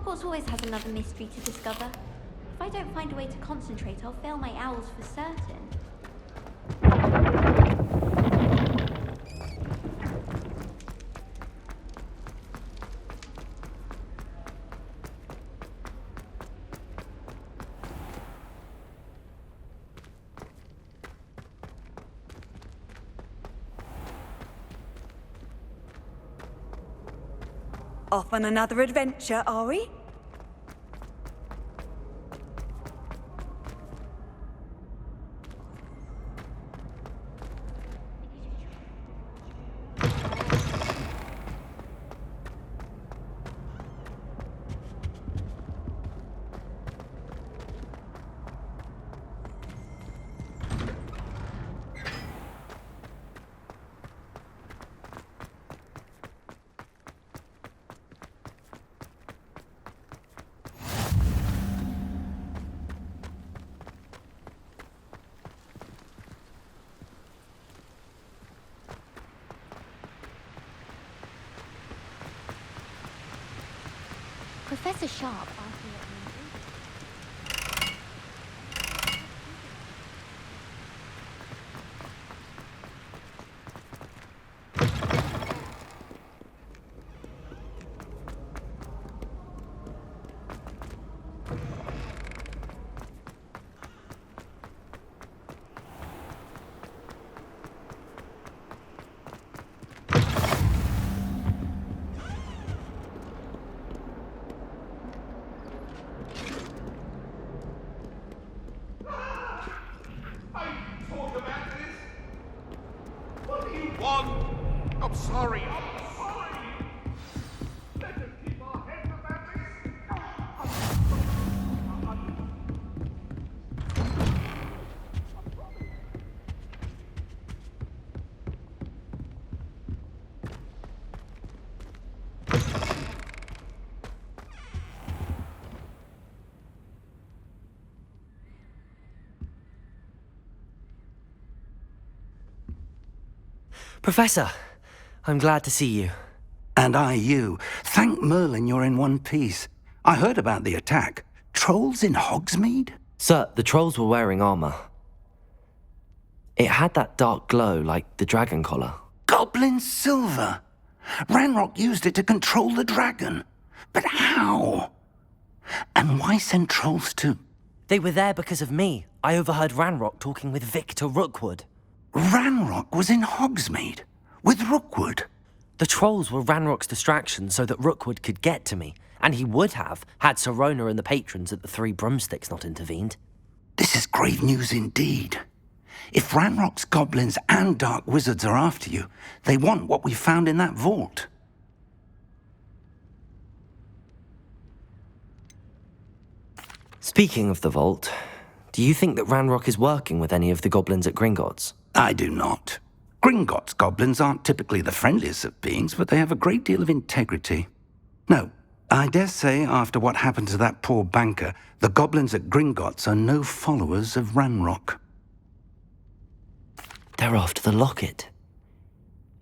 Hogwarts always has another mystery to discover. If I don't find a way to concentrate, I'll fail my owls for certain. Off on another adventure, are we? Professor Sharp asked me at I'm sorry. Let us keep our heads about Professor, I'm glad to see you. And I you. Thank Merlin you're in one piece. I heard about the attack. Trolls in Hogsmeade? Sir, the trolls were wearing armor. It had that dark glow like the dragon collar. Goblin silver! Ranrock used it to control the dragon. But how? And why send trolls to... They were there because of me. I overheard Ranrock talking with Victor Rookwood. Ranrock was in Hogsmeade? With Rookwood? The trolls were Ranrock's distraction so that Rookwood could get to me, and he would have had Sirona and the patrons at the Three Broomsticks not intervened. This is grave news indeed. If Ranrock's goblins and dark wizards are after you, they want what we found in that vault. Speaking of the vault, do you think that Ranrock is working with any of the goblins at Gringotts? I do not. Gringotts goblins aren't typically the friendliest of beings, but they have a great deal of integrity. No, I dare say after what happened to that poor banker, the goblins at Gringotts are no followers of Ranrock. They're after the locket.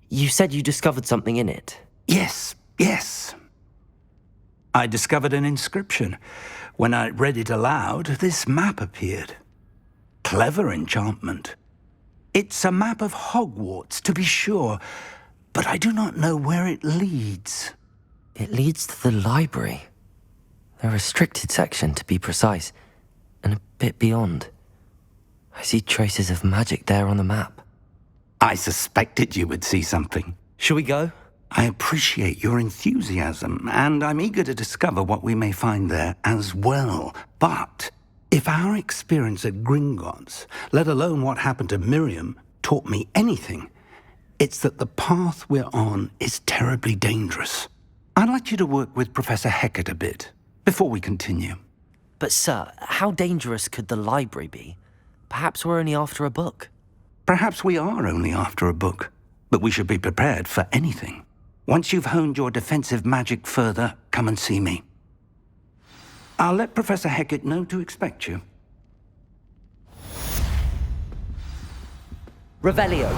You said you discovered something in it. Yes. I discovered an inscription. When I read it aloud, this map appeared. Clever enchantment. It's a map of Hogwarts, to be sure, but I do not know where it leads. It leads to the library. The restricted section, to be precise, and a bit beyond. I see traces of magic there on the map. I suspected you would see something. Shall we go? I appreciate your enthusiasm, and I'm eager to discover what we may find there as well. But if our experience at Gringotts, let alone what happened to Miriam, taught me anything, it's that the path we're on is terribly dangerous. I'd like you to work with Professor Hecat a bit, before we continue. But sir, how dangerous could the library be? Perhaps we're only after a book. Perhaps we are only after a book, but we should be prepared for anything. Once you've honed your defensive magic further, come and see me. I'll let Professor Hecat know to expect you. Revelio.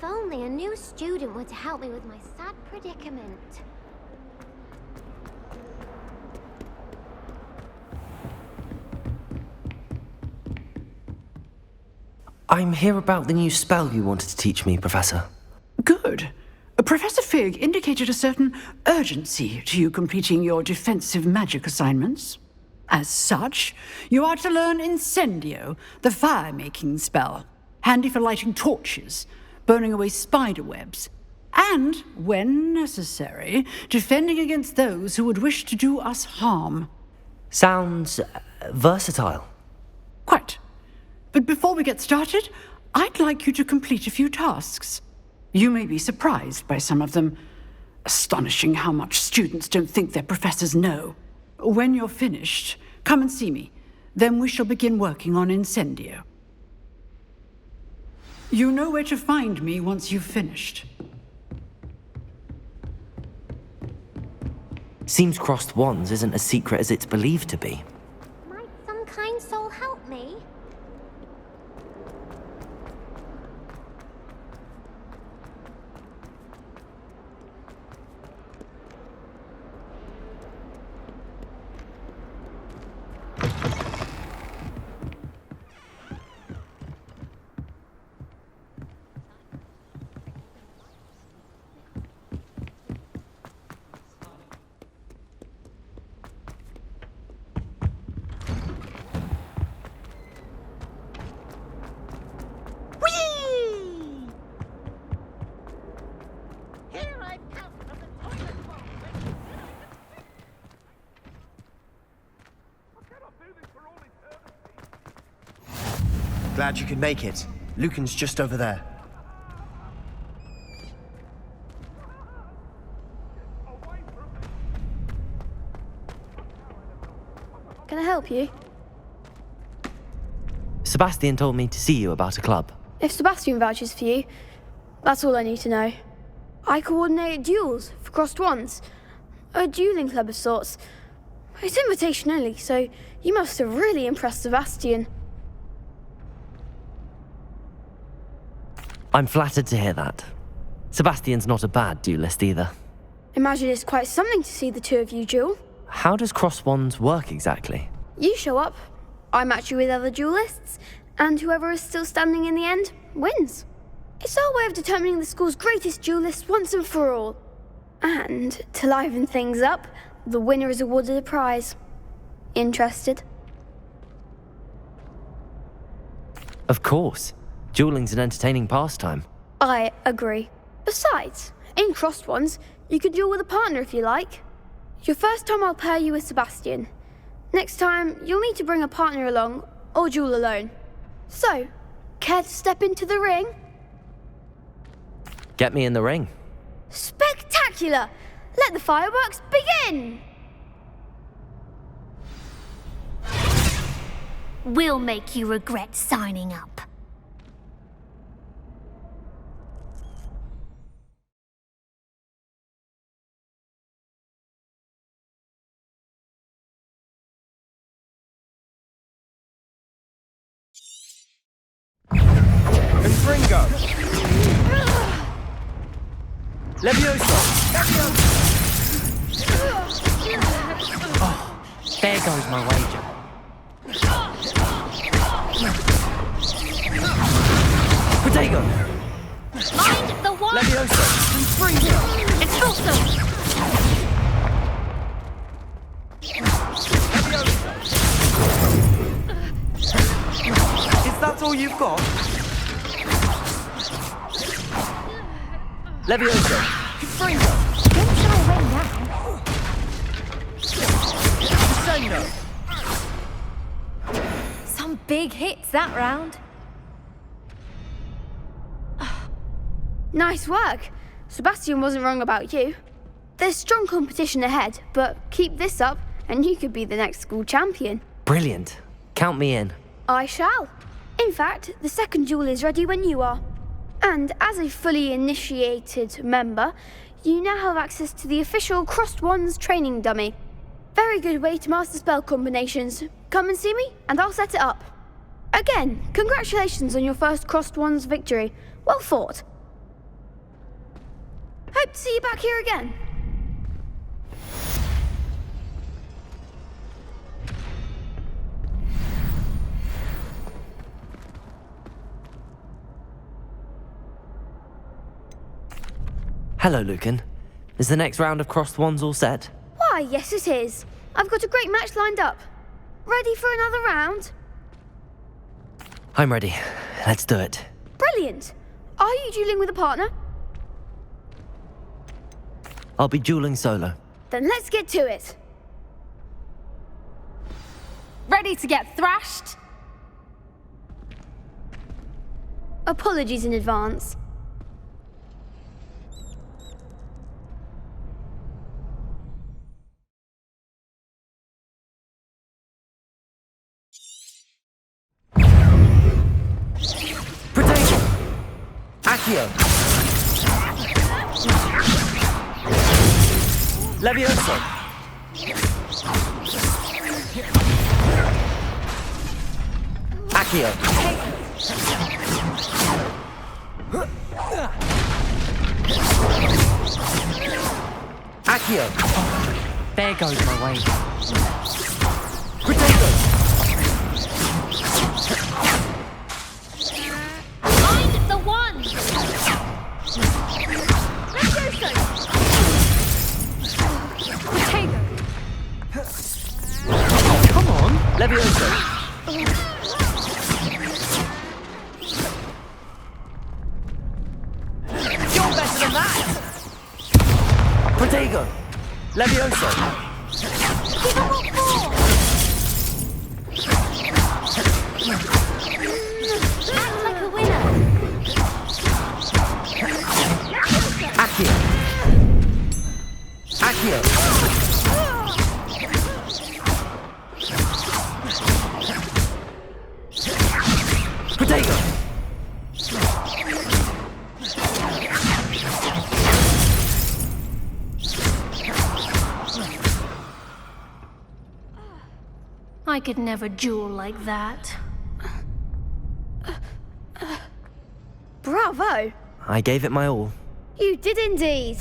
If only a new student were to help me with my sad predicament. I'm here about the new spell you wanted to teach me, Professor. Good. Professor Fig indicated a certain urgency to you completing your defensive magic assignments. As such, you are to learn Incendio, the fire-making spell, handy for lighting torches, burning away spider webs, and, when necessary, defending against those who would wish to do us harm. Sounds versatile. Quite. But before we get started, I'd like you to complete a few tasks. You may be surprised by some of them. Astonishing how much students don't think their professors know. When you're finished, come and see me. Then we shall begin working on Incendio. You know where to find me once you've finished. Seems crossed wands isn't as secret as it's believed to be. Might some kind soul help me? Glad you could make it. Lucan's just over there. Can I help you? Sebastian told me to see you about a club. If Sebastian vouches for you, that's all I need to know. I coordinate duels for crossed wands. A dueling club of sorts. It's invitation only, so you must have really impressed Sebastian. I'm flattered to hear that. Sebastian's not a bad duelist either. Imagine it's quite something to see the two of you duel. How does cross wands work exactly? You show up, I match you with other duelists, and whoever is still standing in the end wins. It's our way of determining the school's greatest duelist once and for all. And, to liven things up, the winner is awarded a prize. Interested? Of course. Dueling's an entertaining pastime. I agree. Besides, in crossed ones, you can duel with a partner if you like. Your first time I'll pair you with Sebastian. Next time, you'll need to bring a partner along, or duel alone. So, care to step into the ring? Get me in the ring. Spectacular! Let the fireworks begin! We'll make you regret signing up. Confringo! Levioso! Oh, there goes my wager. Protego! Mind the one! Levioso! Confringo! Expulso! Is that all you've got? Levioso! Confringo! Don't shy away now. Insano! Some big hits that round. Nice work. Sebastian wasn't wrong about you. There's strong competition ahead, but keep this up and you could be the next school champion. Brilliant. Count me in. I shall. In fact, the second duel is ready when you are. And as a fully initiated member, you now have access to the official Crossed Wands training dummy. Very good way to master spell combinations. Come and see me, and I'll set it up. Again, congratulations on your first Crossed Wands victory. Well fought. Hope to see you back here again. Hello, Lucan. Is the next round of crossed wands all set? Why, yes it is. I've got a great match lined up. Ready for another round? I'm ready. Let's do it. Brilliant. Are you dueling with a partner? I'll be dueling solo. Then let's get to it. Ready to get thrashed? Apologies in advance. Potato! Accio! Levioso! Accio! Accio! There goes my way. Potato! Find the one! Potato! Come on! Levioso! You're better than that! Potato! Levioso! Give him what for! Act like a winner. Accio! Accio! Potato! I could never duel like that. Bravo! I gave it my all. You did indeed.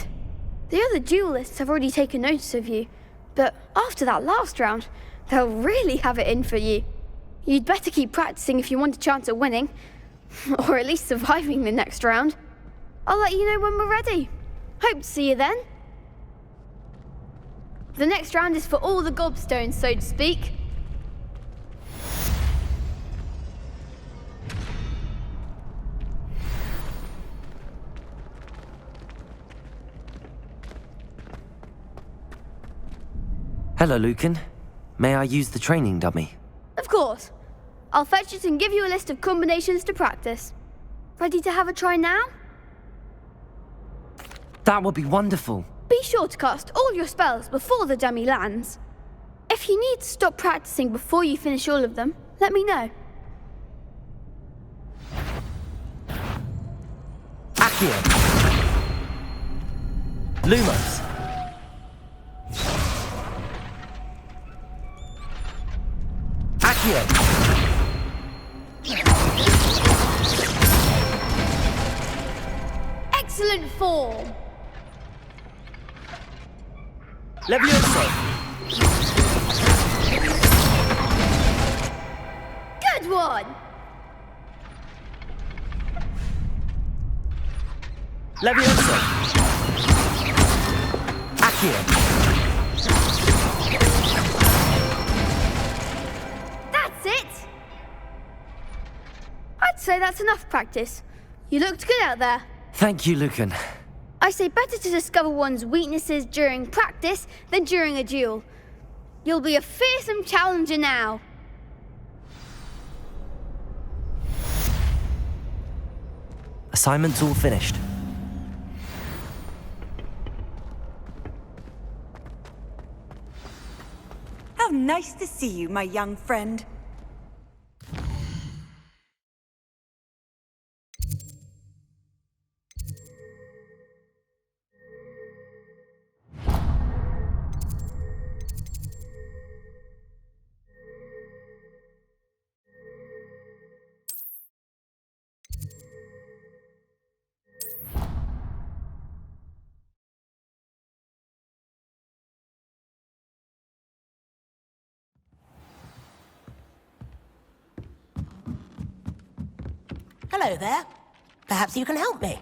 The other duelists have already taken notice of you, but after that last round, they'll really have it in for you. You'd better keep practicing if you want a chance at winning, or at least surviving the next round. I'll let you know when we're ready. Hope to see you then. The next round is for all the gobstones, so to speak. Hello, Lucan. May I use the training dummy? Of course. I'll fetch it and give you a list of combinations to practice. Ready to have a try now? That would be wonderful. Be sure to cast all your spells before the dummy lands. If you need to stop practicing before you finish all of them, let me know. Accio! Lumos! Accio! Excellent form! Levioso! Good one! Levioso! Accio! That's it! I'd say that's enough practice. You looked good out there. Thank you, Lucan. I say better to discover one's weaknesses during practice than during a duel. You'll be a fearsome challenger now. Assignment's all finished. How nice to see you, my young friend. Hello there. Perhaps you can help me.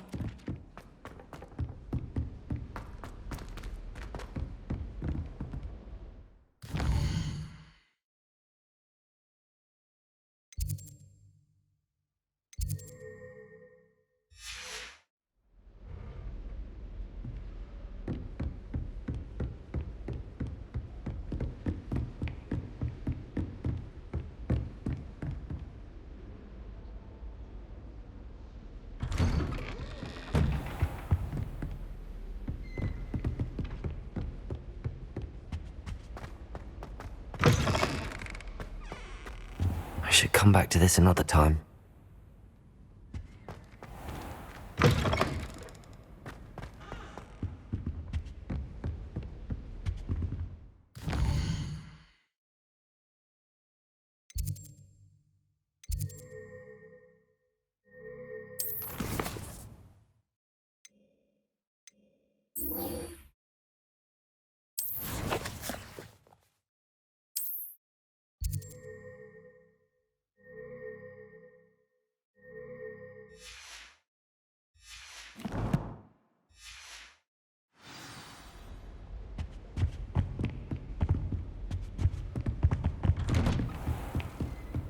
I should come back to this another time.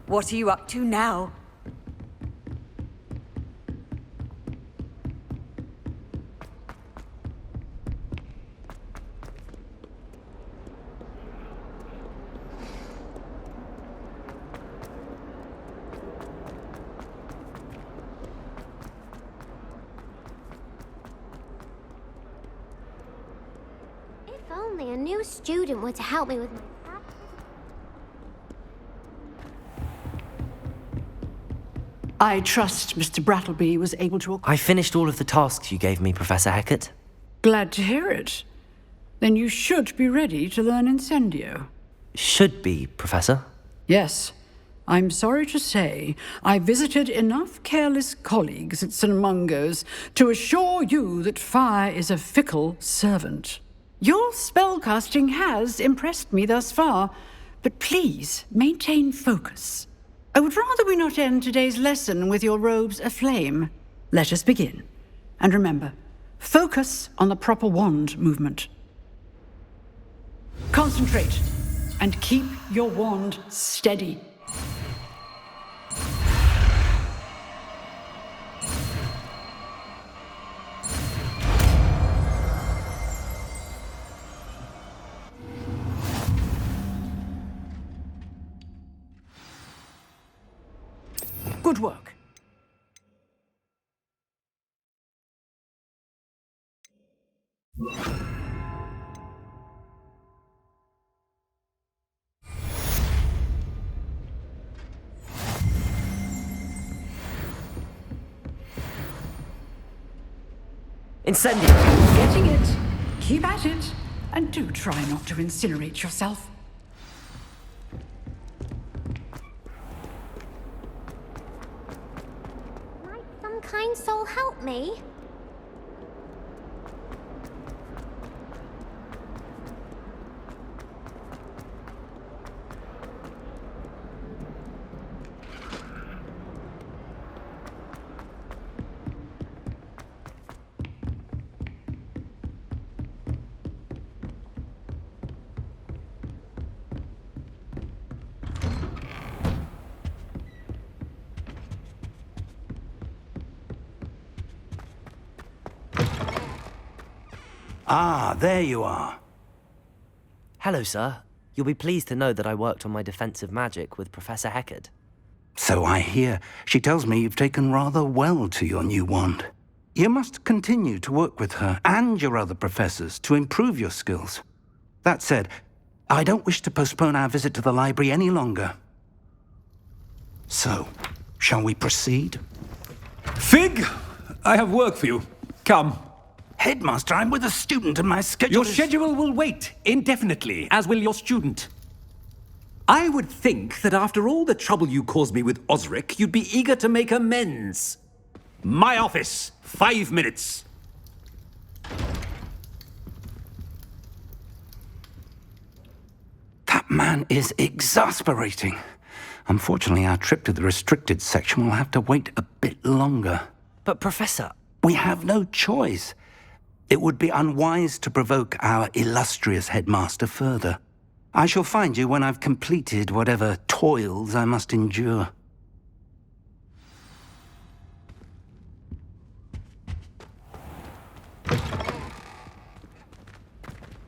What are you up to now? If only a new student were to help me with my... I trust Mr. Brattleby was able to... I finished all of the tasks you gave me, Professor Hecat. Glad to hear it. Then you should be ready to learn Incendio. Should be, Professor. Yes. I'm sorry to say, I visited enough careless colleagues at St. Mungo's to assure you that fire is a fickle servant. Your spellcasting has impressed me thus far, but please maintain focus. I would rather we not end today's lesson with your robes aflame. Let us begin. And remember, focus on the proper wand movement. Concentrate, and keep your wand steady. Good work. Incendio! Getting it. Keep at it. And do try not to incinerate yourself. Might some kind soul help me? Ah, there you are. Hello, sir. You'll be pleased to know that I worked on my defensive magic with Professor Hecat. So I hear. She tells me you've taken rather well to your new wand. You must continue to work with her and your other professors to improve your skills. That said, I don't wish to postpone our visit to the library any longer. So, shall we proceed? Fig, I have work for you. Come. Headmaster, I'm with a student and my schedule Your schedule will wait indefinitely, as will your student. I would think that after all the trouble you caused me with Osric, you'd be eager to make amends. My office, 5 minutes. That man is exasperating. Unfortunately, our trip to the restricted section will have to wait a bit longer. But Professor... We have no choice. It would be unwise to provoke our illustrious headmaster further. I shall find you when I've completed whatever toils I must endure.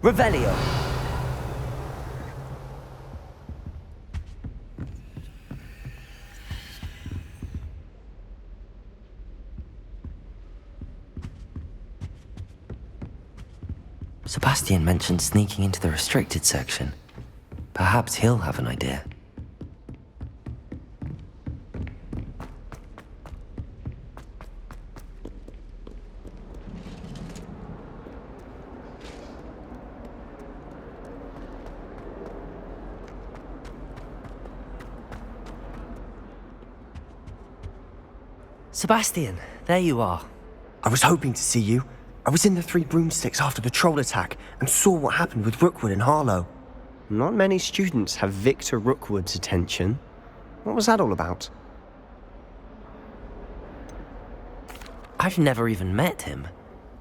Revelio. Sebastian mentioned sneaking into the restricted section. Perhaps he'll have an idea. Sebastian, there you are. I was hoping to see you. I was in the Three Broomsticks after the troll attack and saw what happened with Rookwood and Harlow. Not many students have Victor Rookwood's attention. What was that all about? I've never even met him.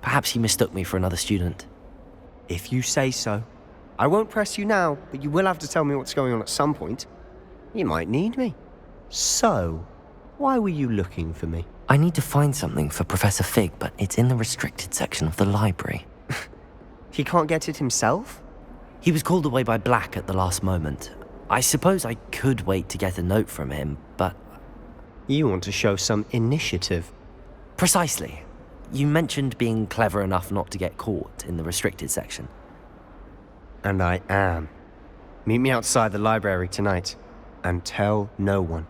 Perhaps he mistook me for another student. If you say so. I won't press you now, but you will have to tell me what's going on at some point. You might need me. So, why were you looking for me? I need to find something for Professor Fig, but it's in the restricted section of the library. He can't get it himself? He was called away by Black at the last moment. I suppose I could wait to get a note from him, but... You want to show some initiative. Precisely. You mentioned being clever enough not to get caught in the restricted section. And I am. Meet me outside the library tonight, and tell no one.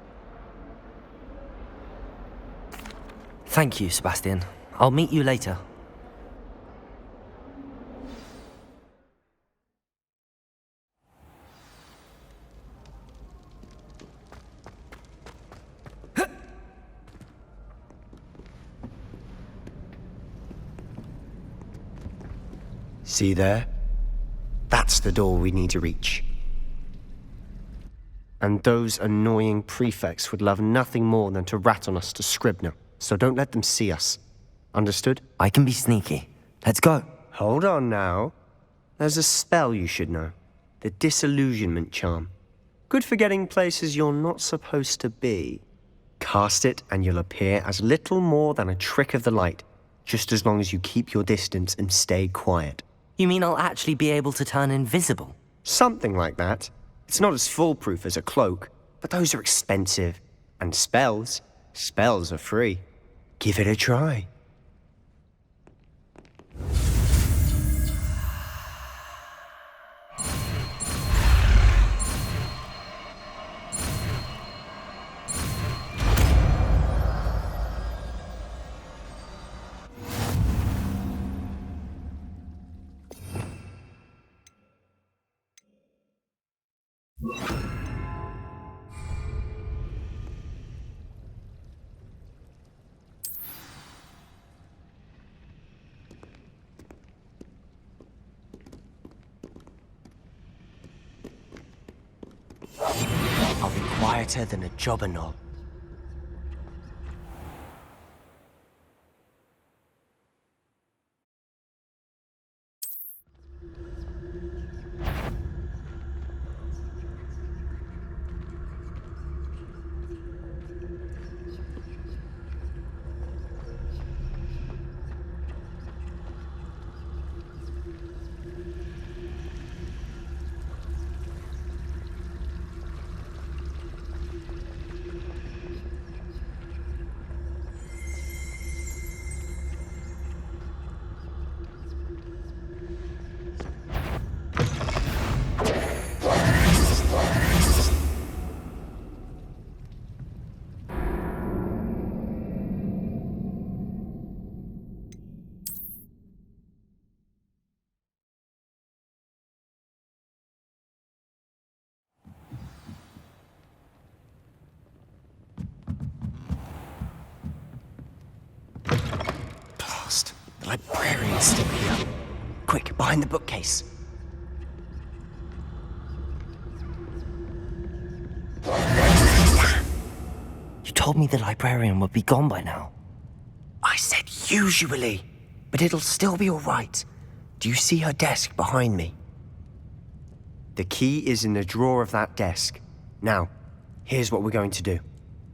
Thank you, Sebastian. I'll meet you later. See there? That's the door we need to reach. And those annoying prefects would love nothing more than to rat on us to Scribner. So don't let them see us. Understood? I can be sneaky. Let's go. Hold on now. There's a spell you should know. The Disillusionment Charm. Good for getting places you're not supposed to be. Cast it and you'll appear as little more than a trick of the light, just as long as you keep your distance and stay quiet. You mean I'll actually be able to turn invisible? Something like that. It's not as foolproof as a cloak, but those are expensive. And spells are free. Give it a try. I'll be quieter than a jobberknoll. The librarian's still here. Quick, behind the bookcase. told me the librarian would be gone by now. I said usually, but it'll still be all right. Do you see her desk behind me? The key is in the drawer of that desk. Now, here's what we're going to do.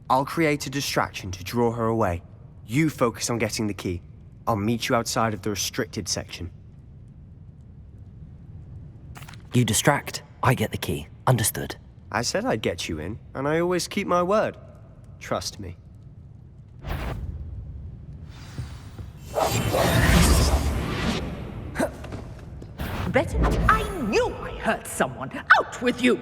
I'll create a distraction to draw her away. You focus on getting the key. I'll meet you outside of the restricted section. You distract, I get the key. Understood. I said I'd get you in, and I always keep my word. Trust me. Better? I knew I hurt someone. Out with you!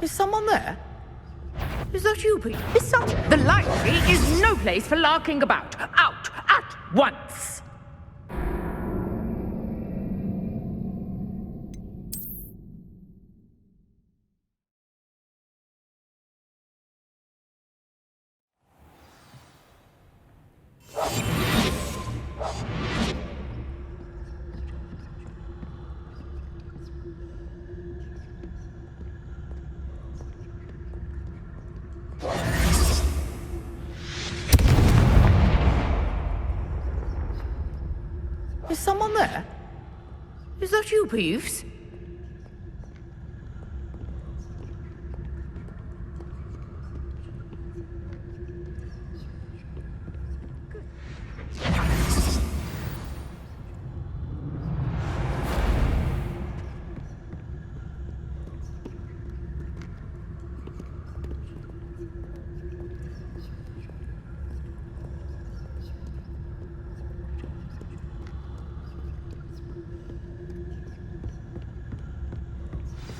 Is someone there? Is that you, Pete? Is some... The library is no place for larking about. Out at once! Is someone there? Is that you, Peeves?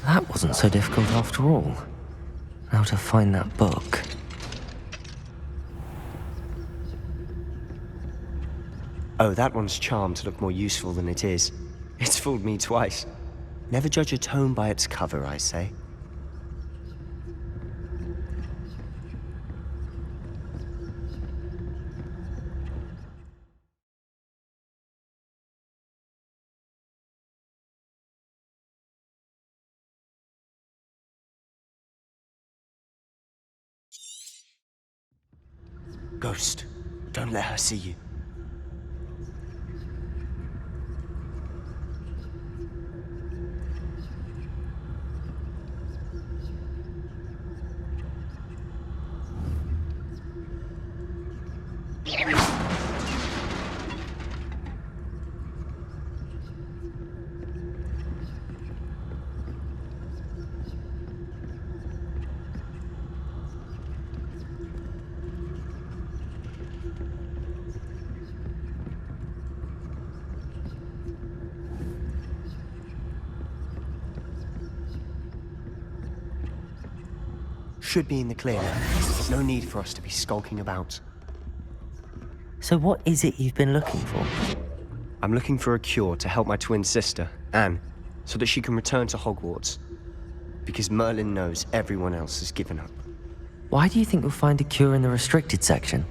That wasn't so difficult after all. Now to find that book. Oh, that one's charmed to look more useful than it is. It's fooled me twice. Never judge a tome by its cover, I say. Ghost, don't let her see you. Should be in the clear now. No need for us to be skulking about. So what is it you've been looking for? I'm looking for a cure to help my twin sister, Anne, so that she can return to Hogwarts. Because Merlin knows everyone else has given up. Why do you think you'll find a cure in the restricted section?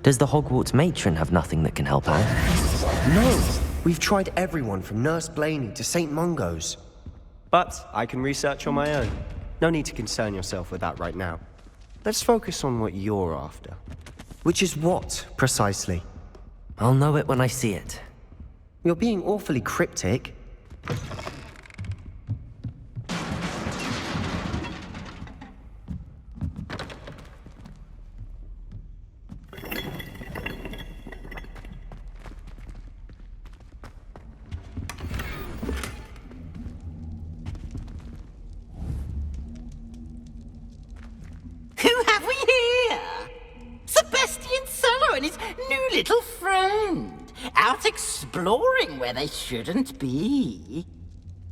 Does the Hogwarts matron have nothing that can help Anne? No! We've tried everyone from Nurse Blaney to St. Mungo's. But I can research on my own. No need to concern yourself with that right now. Let's focus on what you're after. Which is what, precisely? I'll know it when I see it. You're being awfully cryptic. Who have we here? Sebastian Solo and his new little friend, out exploring where they shouldn't be.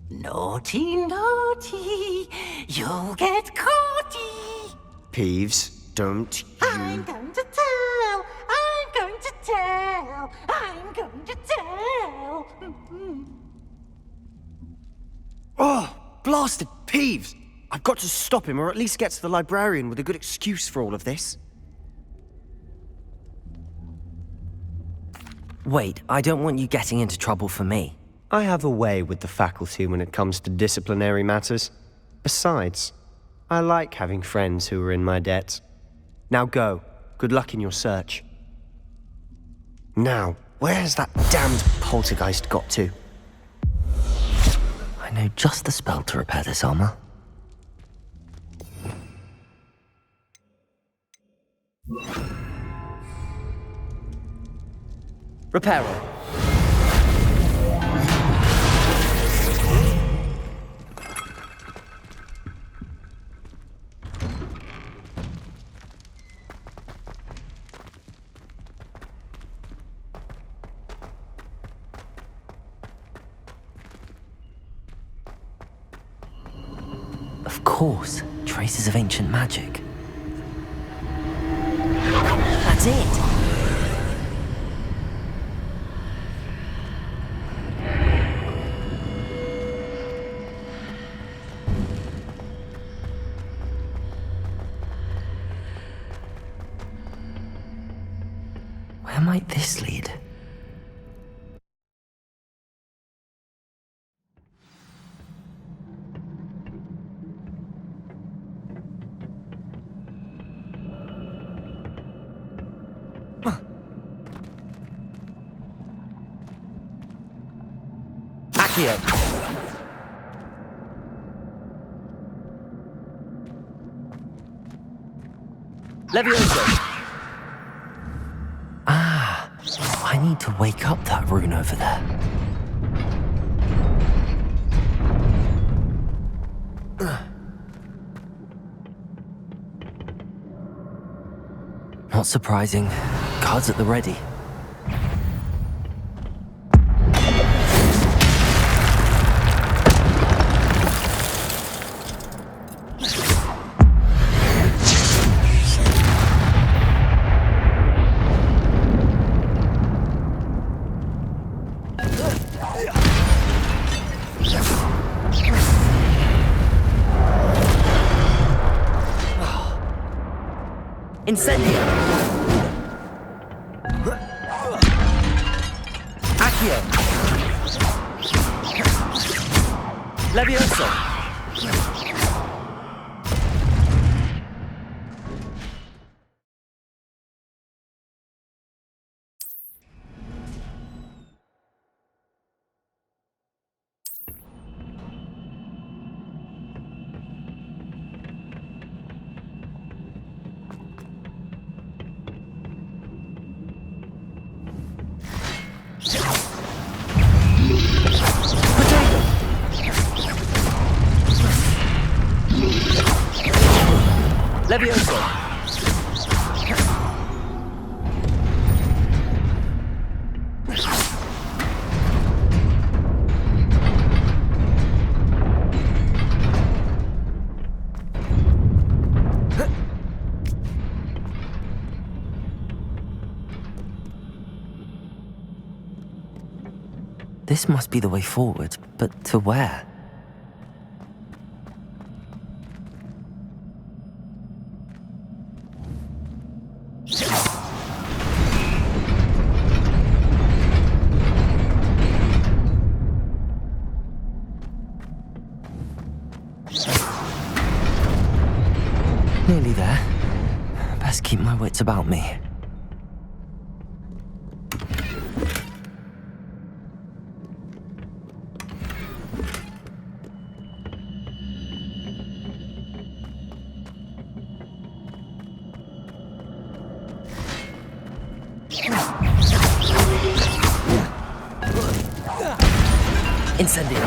Naughty, naughty, you'll get caughty. Peeves, don't you... I'm going to tell! I'm going to tell! I'm going to tell! Oh, blasted Peeves! I've got to stop him, or at least get to the librarian with a good excuse for all of this. Wait, I don't want you getting into trouble for me. I have a way with the faculty when it comes to disciplinary matters. Besides, I like having friends who are in my debt. Now go. Good luck in your search. Now, where's that damned poltergeist got to? I know just the spell to repair this armor. Repairer. Of course, traces of ancient magic. That's it! Where might this lead? Accio. Levioso. I need to wake up that rune over there. Not surprising. Guards at the ready. Incendio! Accio! Levioso! Levioso! This must be the way forward, but to where? Nearly there. Best keep my wits about me. Incendio.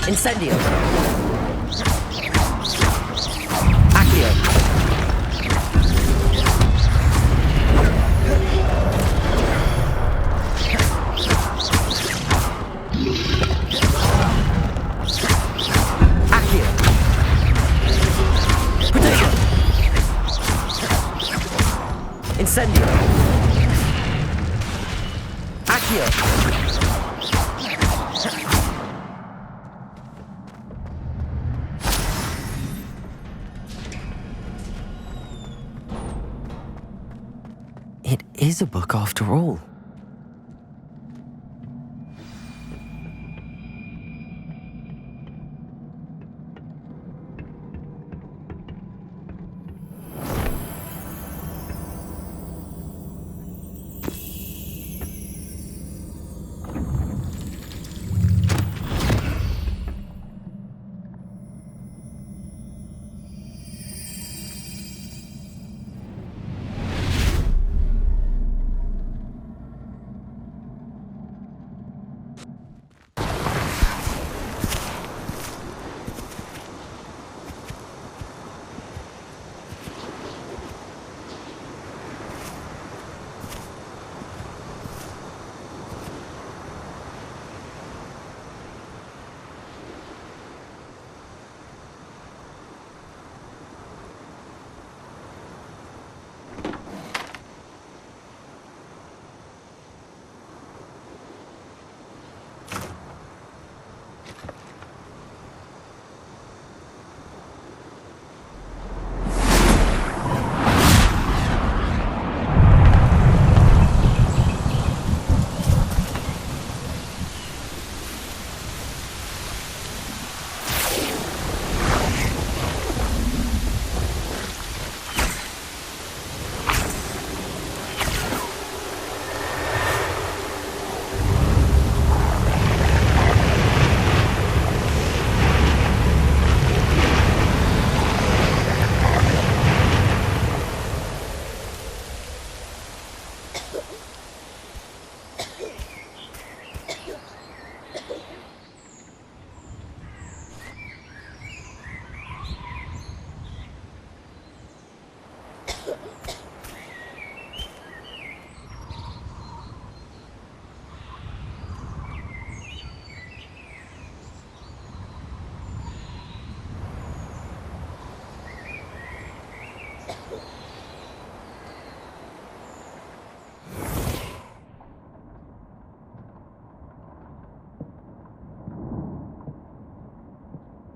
Incendio. Incendio! Accio! It is a book after all.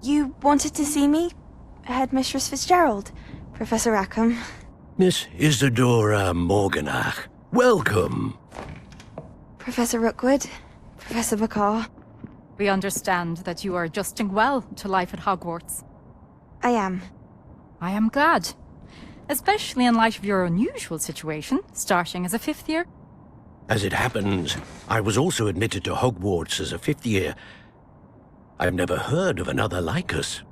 You wanted to see me? Headmistress Fitzgerald? Professor Rackham? Miss Isadora Morganach, welcome. Professor Rookwood? Professor Bakar? We understand that you are adjusting well to life at Hogwarts. I am. I am glad. Especially in light of your unusual situation, starting as a 5th year. As it happens, I was also admitted to Hogwarts as a 5th year. I've never heard of another like us.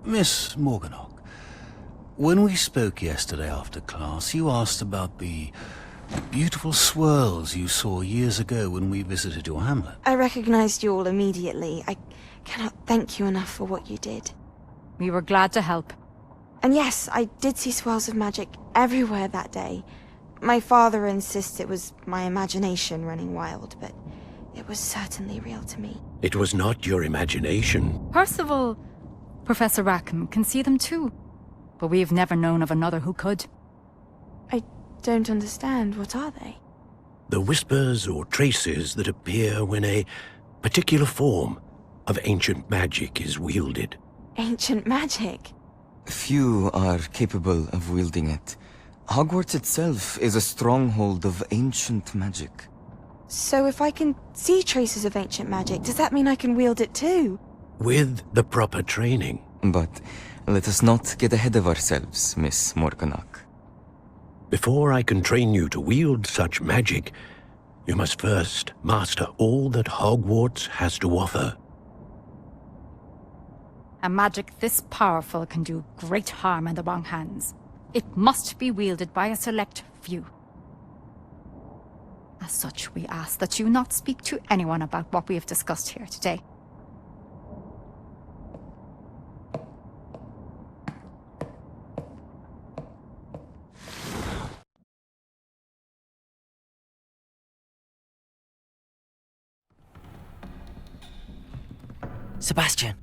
Miss Morganach, when we spoke yesterday after class, you asked about the beautiful swirls you saw years ago when we visited your hamlet. I recognized you all immediately. I cannot thank you enough for what you did. We were glad to help. And yes, I did see swirls of magic everywhere that day. My father insists it was my imagination running wild, but it was certainly real to me. It was not your imagination. Percival, Professor Rackham can see them too. But we've never known of another who could. I don't understand. What are they? The whispers or traces that appear when a particular form of ancient magic is wielded. Ancient magic? Few are capable of wielding it. Hogwarts itself is a stronghold of ancient magic. So if I can see traces of ancient magic, does that mean I can wield it too? With the proper training. But let us not get ahead of ourselves, Miss Morganach. Before I can train you to wield such magic, you must first master all that Hogwarts has to offer. A magic this powerful can do great harm in the wrong hands. It must be wielded by a select few. As such, we ask that you not speak to anyone about what we have discussed here today. Sebastian.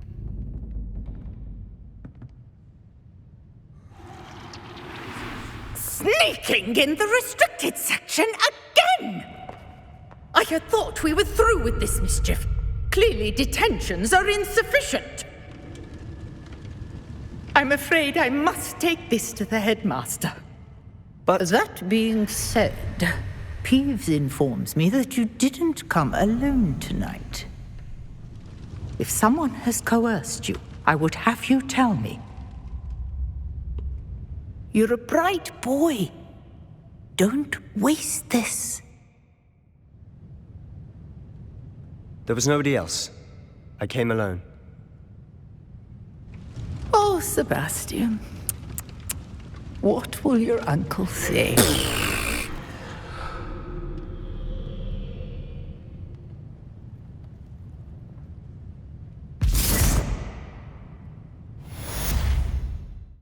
Sneaking in the restricted section again! I had thought we were through with this mischief. Clearly detentions are insufficient. I'm afraid I must take this to the headmaster. But that being said, Peeves informs me that you didn't come alone tonight. If someone has coerced you, I would have you tell me. You're a bright boy. Don't waste this. there was nobody else. I came alone. Oh, Sebastian. What will your uncle say?